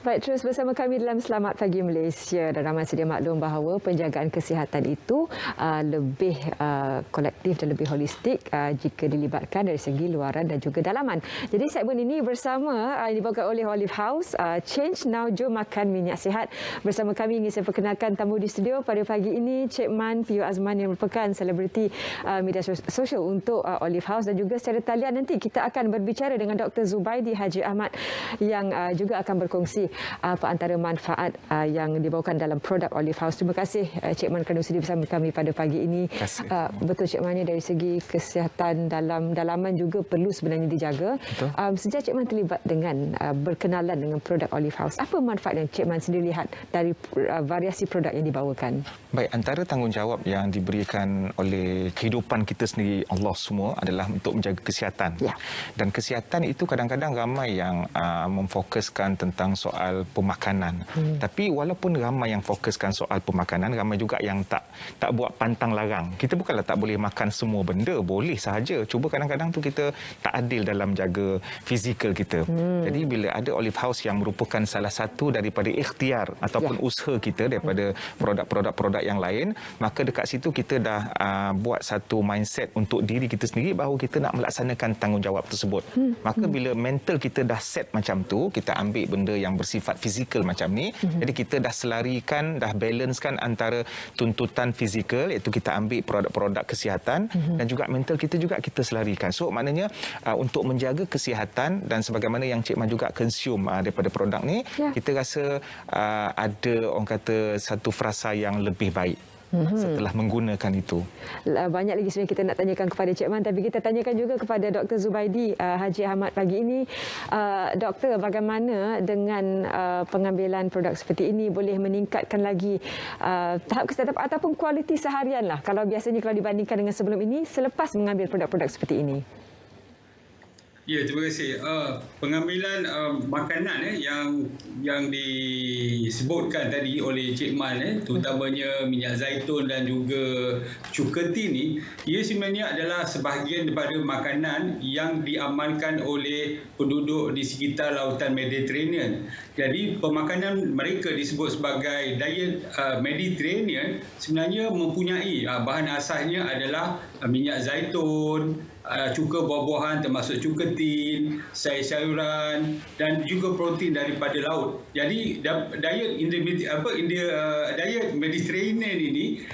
Baik, terus bersama kami dalam Selamat Pagi Malaysia, dan ramai sedia maklum bahawa penjagaan kesihatan itu lebih kolektif dan lebih holistik jika dilibatkan dari segi luaran dan juga dalaman. Jadi segmen ini bersama dibawakan oleh Olive House, Change Now, Jom Makan Minyak Sihat. Bersama kami ingin saya perkenalkan tamu di studio pada pagi ini, Cik Man Pio Azman yang merupakan selebriti media sosial untuk Olive House, dan juga secara talian nanti kita akan berbicara dengan Dr. Zubaidi Haji Ahmad yang juga akan berkongsi apa antara manfaat yang dibawakan dalam produk Olive House. Terima kasih Cik Man kerana sudi bersama kami pada pagi ini. Betul Cik Man, dari segi kesihatan dalam dalaman juga perlu sebenarnya dijaga. Sejak Cik Man terlibat dengan berkenalan dengan produk Olive House, apa manfaat yang Cik Man sendiri lihat dari variasi produk yang dibawakan? Baik, antara tanggungjawab yang diberikan oleh kehidupan kita sendiri Allah semua adalah untuk menjaga kesihatan. Ya. Dan kesihatan itu kadang-kadang ramai yang memfokuskan tentang soal pemakanan. Tapi walaupun ramai yang fokuskan soal pemakanan, ramai juga yang tak buat pantang larang. Kita bukanlah tak boleh makan semua benda, boleh sahaja. Cuba kadang-kadang tu kita tak adil dalam jaga fizikal kita. Jadi bila ada Olive House yang merupakan salah satu daripada ikhtiar ataupun usaha kita daripada produk-produk yang lain, maka dekat situ kita dah buat satu mindset untuk diri kita sendiri bahawa kita nak melaksanakan tanggungjawab tersebut. Maka bila mental kita dah set macam tu, kita ambil benda yang bersifat fizikal macam ni, jadi kita dah selarikan, dah balancekan antara tuntutan fizikal, iaitu kita ambil produk-produk kesihatan, dan juga mental kita juga kita selarikan. So maknanya untuk menjaga kesihatan dan sebagaimana yang Cik Man juga consume daripada produk ni, kita rasa ada orang kata satu frasa yang lebih baik setelah menggunakan itu. Banyak lagi sebenarnya kita nak tanyakan kepada Cik Man, tapi kita tanyakan juga kepada Dr. Zubaidi Haji Ahmad pagi ini. Doktor, bagaimana dengan pengambilan produk seperti ini boleh meningkatkan lagi tahap kesihatan ataupun kualiti seharian lah, kalau biasanya kalau dibandingkan dengan sebelum ini selepas mengambil produk-produk seperti ini? Ya, terima kasih. Pengambilan makanan yang disebutkan tadi oleh Cik Man, terutamanya minyak zaitun dan juga cukerti ni, ia sebenarnya adalah sebahagian daripada makanan yang diamalkan oleh penduduk di sekitar lautan Mediterranean. Jadi pemakanan mereka disebut sebagai diet Mediterranean sebenarnya mempunyai bahan asalnya adalah minyak zaitun, cuka buah-buahan termasuk cukertin, sayur-sayuran dan juga protein daripada laut. Jadi diet Mediterranean ini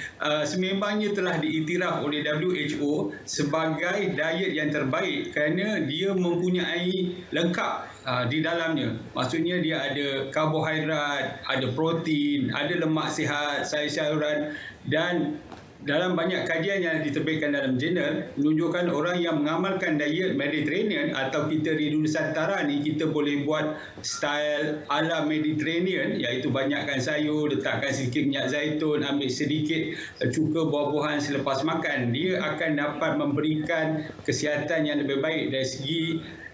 sememangnya telah diiktiraf oleh WHO sebagai diet yang terbaik kerana dia mempunyai lengkap di dalamnya. Maksudnya dia ada karbohidrat, ada protein, ada lemak sihat, sayur-sayuran, dan dalam banyak kajian yang diterbitkan dalam jurnal menunjukkan orang yang mengamalkan diet Mediterranean atau kita di Nusantara ni, kita boleh buat style ala Mediterranean, iaitu banyakkan sayur, letakkan sedikit minyak zaitun, ambil sedikit cuka buah-buahan selepas makan. Dia akan dapat memberikan kesihatan yang lebih baik dari segi,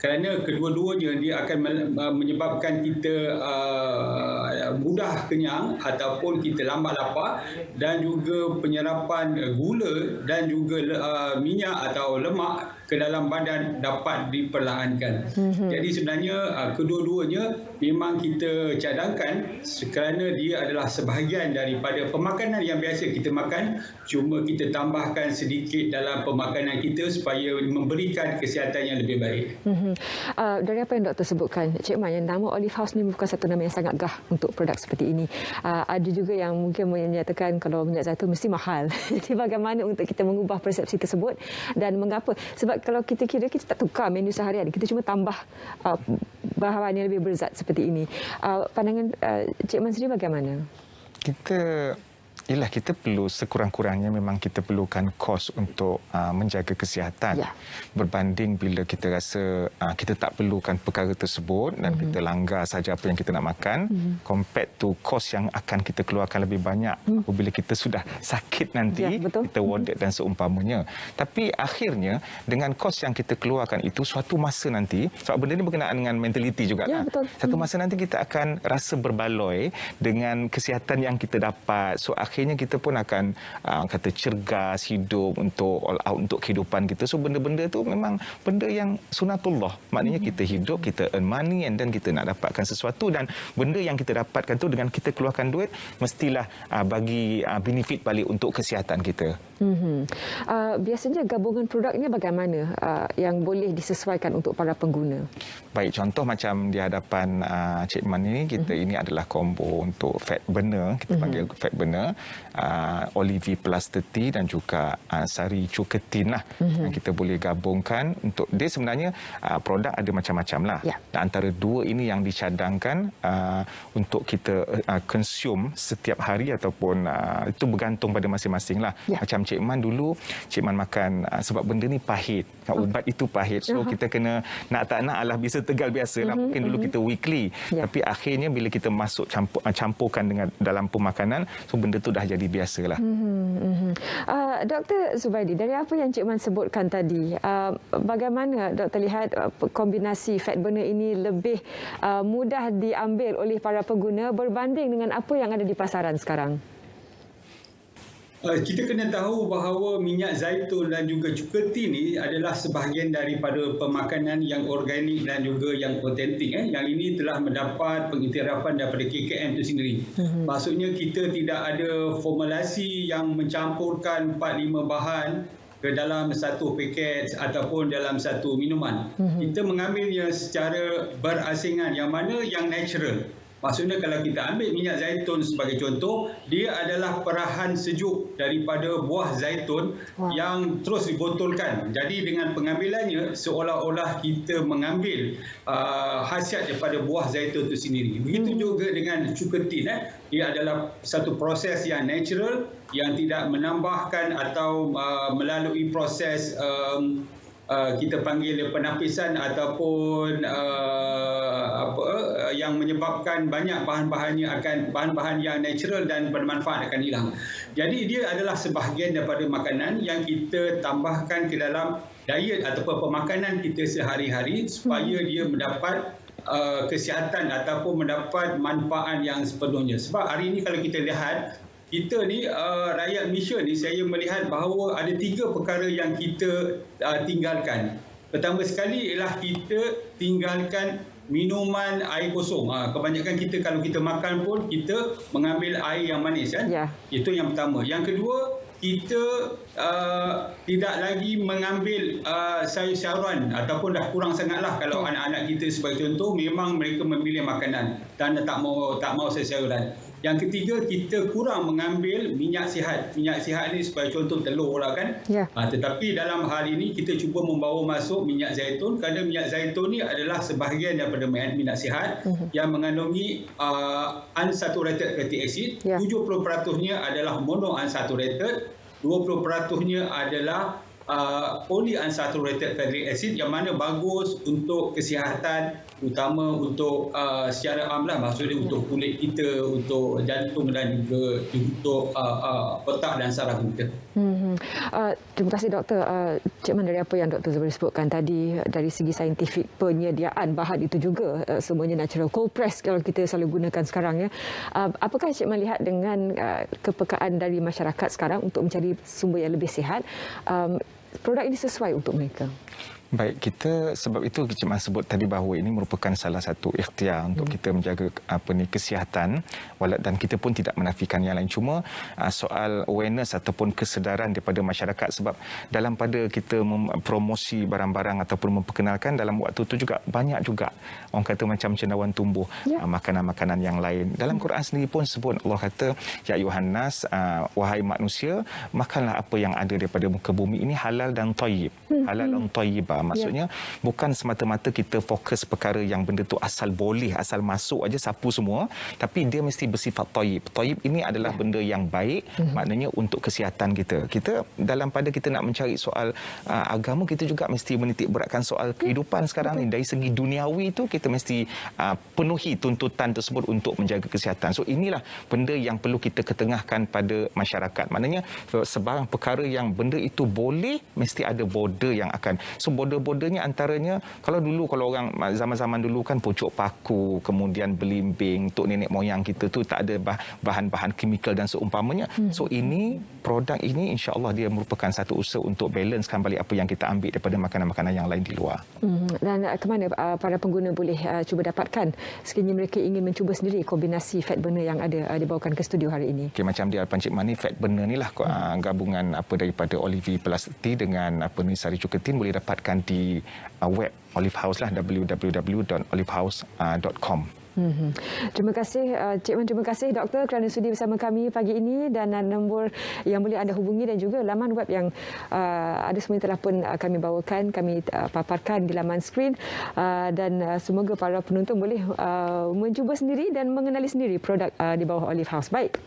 kerana kedua-duanya dia akan menyebabkan kita mudah kenyang ataupun kita lambat lapar, dan juga penyerapan gula dan juga minyak atau lemak ke dalam badan dapat diperlahankan. Jadi sebenarnya kedua-duanya memang kita cadangkan kerana dia adalah sebahagian daripada pemakanan yang biasa kita makan, cuma kita tambahkan sedikit dalam pemakanan kita supaya memberikan kesihatan yang lebih baik. Dari apa yang doktor sebutkan, Cik Man, yang nama Olive House ni bukan satu nama yang sangat gah untuk produk seperti ini. Ada juga yang mungkin menyatakan kalau minyak zaitun mesti mahal. Jadi bagaimana untuk kita mengubah persepsi tersebut, dan mengapa? Sebab kalau kita kira, kita tak tukar menu seharian, kita cuma tambah bahan yang lebih berzat seperti ini. Pandangan Cik Man sendiri bagaimana? Kita perlu sekurang-kurangnya memang kita perlukan kos untuk menjaga kesihatan. Berbanding bila kita rasa kita tak perlukan perkara tersebut dan kita langgar saja apa yang kita nak makan, compared to kos yang akan kita keluarkan lebih banyak apabila kita sudah sakit nanti, kita warded dan seumpamanya. Tapi akhirnya dengan kos yang kita keluarkan itu, suatu masa nanti, sebab benda ini berkenaan dengan mentaliti juga. Satu masa nanti kita akan rasa berbaloi dengan kesihatan yang kita dapat. So akhirnya kita pun akan kata cergas hidup untuk all out untuk kehidupan kita. So benda-benda tu memang benda yang sunatullah. Maknanya kita hidup, kita earn money and then kita nak dapatkan sesuatu, dan benda yang kita dapatkan tu dengan kita keluarkan duit mestilah bagi benefit balik untuk kesihatan kita. Biasanya gabungan produknya bagaimana yang boleh disesuaikan untuk para pengguna? Baik, contoh macam di hadapan Cik Man ini, kita ini adalah combo untuk fat burner, kita panggil fat burner, Olive Plus 30 dan juga Sari Cuketin lah, yang kita boleh gabungkan. Untuk dia sebenarnya produk ada macam-macam lah. Dan antara dua ini yang dicadangkan untuk kita consume setiap hari, ataupun itu bergantung pada masing-masing lah. Macam Cik Man dulu, Cik Man makan sebab benda ni pahit, ubat itu pahit, so kita kena nak tak nak alah bisa tegal biasa lah. Mungkin dulu kita weekly, tapi akhirnya bila kita masuk campurkan dengan dalam pemakanan, so benda tu dah jadi biasa lah. Dr. Zubaidi, dari apa yang Cik Man sebutkan tadi, bagaimana Dr. lihat kombinasi fat burner ini lebih mudah diambil oleh para pengguna berbanding dengan apa yang ada di pasaran sekarang? Kita kena tahu bahawa minyak zaitun dan juga cuketin ini adalah sebahagian daripada pemakanan yang organik dan juga yang otentik. Yang ini telah mendapat pengiktirafan daripada KKM itu sendiri. Maksudnya kita tidak ada formulasi yang mencampurkan 4-5 bahan ke dalam satu paket ataupun dalam satu minuman. Kita mengambilnya secara berasingan, yang mana yang natural. Maksudnya kalau kita ambil minyak zaitun sebagai contoh, dia adalah perahan sejuk daripada buah zaitun yang terus dibotolkan. Jadi dengan pengambilannya seolah-olah kita mengambil khasiat daripada buah zaitun itu sendiri. Begitu juga dengan cuketin. Ia adalah satu proses yang natural, yang tidak menambahkan atau melalui proses kita panggil penapisan ataupun yang menyebabkan banyak bahan-bahan yang natural dan bermanfaat akan hilang. Jadi dia adalah sebahagian daripada makanan yang kita tambahkan ke dalam diet ataupun pemakanan kita sehari-hari supaya dia mendapat kesihatan ataupun mendapat manfaat yang sepenuhnya. Sebab hari ini kalau kita lihat, kita ni rakyat Malaysia ni, saya melihat bahawa ada 3 perkara yang kita tinggalkan. Pertama sekali ialah kita tinggalkan minuman air kosong. Kebanyakan kita kalau kita makan pun kita mengambil air yang manis kan. Itu yang pertama. Yang kedua, kita tidak lagi mengambil sayur-sayuran, ataupun dah kurang sangatlah kalau anak-anak kita sebagai contoh memang mereka memilih makanan dan tak mau sayur-sayuran. Yang ketiga, kita kurang mengambil minyak sihat. Minyak sihat ni sebagai contoh telur lah kan. Tetapi dalam hal ini kita cuba membawa masuk minyak zaitun, kerana minyak zaitun ni adalah sebahagian daripada minyak sihat yang mengandungi unsaturated fatty acid. 70%-nya adalah monounsaturated, 20%-nya adalah polyunsaturated fatty acid, yang mana bagus untuk kesihatan, terutama untuk secara am lah, maksudnya untuk kulit kita, untuk jantung dan juga untuk otak dan saraf kita. Terima kasih Doktor. Cik Man, dari apa yang Dr. Zubaidi sebutkan tadi, dari segi saintifik penyediaan bahan itu juga semuanya natural, cold press kalau kita selalu gunakan sekarang ya. Apakah Cik Man lihat dengan kepekaan dari masyarakat sekarang untuk mencari sumber yang lebih sihat, produk ini sesuai untuk mereka? Baik, kita sebab itu Cik Man sebut tadi bahawa ini merupakan salah satu ikhtiar untuk kita menjaga kesihatan, dan kita pun tidak menafikan yang lain. Cuma soal awareness ataupun kesedaran daripada masyarakat, sebab dalam pada kita mempromosi barang-barang ataupun memperkenalkan, dalam waktu itu juga banyak juga orang kata macam cendawan tumbuh makanan-makanan yang lain. Dalam Quran sendiri pun sebut, Allah kata, ya ayuhan nas, wahai manusia, makanlah apa yang ada daripada muka bumi ini halal dan thayyib. Halal dan thayyibah. Maksudnya bukan semata-mata kita fokus perkara yang benda tu asal boleh, asal masuk aja sapu semua, tapi dia mesti bersifat thayyib. Thayyib ini adalah benda yang baik, maknanya untuk kesihatan kita. Kita dalam pada kita nak mencari soal agama, kita juga mesti menitik beratkan soal kehidupan sekarang ni. Dari segi duniawi itu kita mesti penuhi tuntutan tersebut untuk menjaga kesihatan. So inilah benda yang perlu kita ketengahkan pada masyarakat. Maknanya sebarang perkara yang benda itu boleh, mesti ada border yang akan. So border border-bordernya antaranya kalau orang zaman-zaman dulu kan pucuk paku, kemudian belimbing untuk nenek moyang kita tu tak ada bahan-bahan kimikal dan seumpamanya. So produk ini insya-Allah dia merupakan satu usaha untuk balancekan balik apa yang kita ambil daripada makanan-makanan yang lain di luar. Dan ke mana para pengguna boleh cuba dapatkan sekiranya mereka ingin mencuba sendiri kombinasi fat burner yang ada dibawakan ke studio hari ini? Okay, macam dia Encik Mani, fat burner ni lah gabungan daripada Olive Plus Tea dengan sari cuketin boleh dapatkan di web Olive House lah, www.olivehouse.com. Terima kasih Cik Man, terima kasih doktor kerana sudi bersama kami pagi ini, dan nombor yang boleh anda hubungi dan juga laman web yang ada semua telah pun kami bawakan, kami paparkan di laman skrin, dan semoga para penonton boleh mencuba sendiri dan mengenali sendiri produk di bawah Olive House. Baik.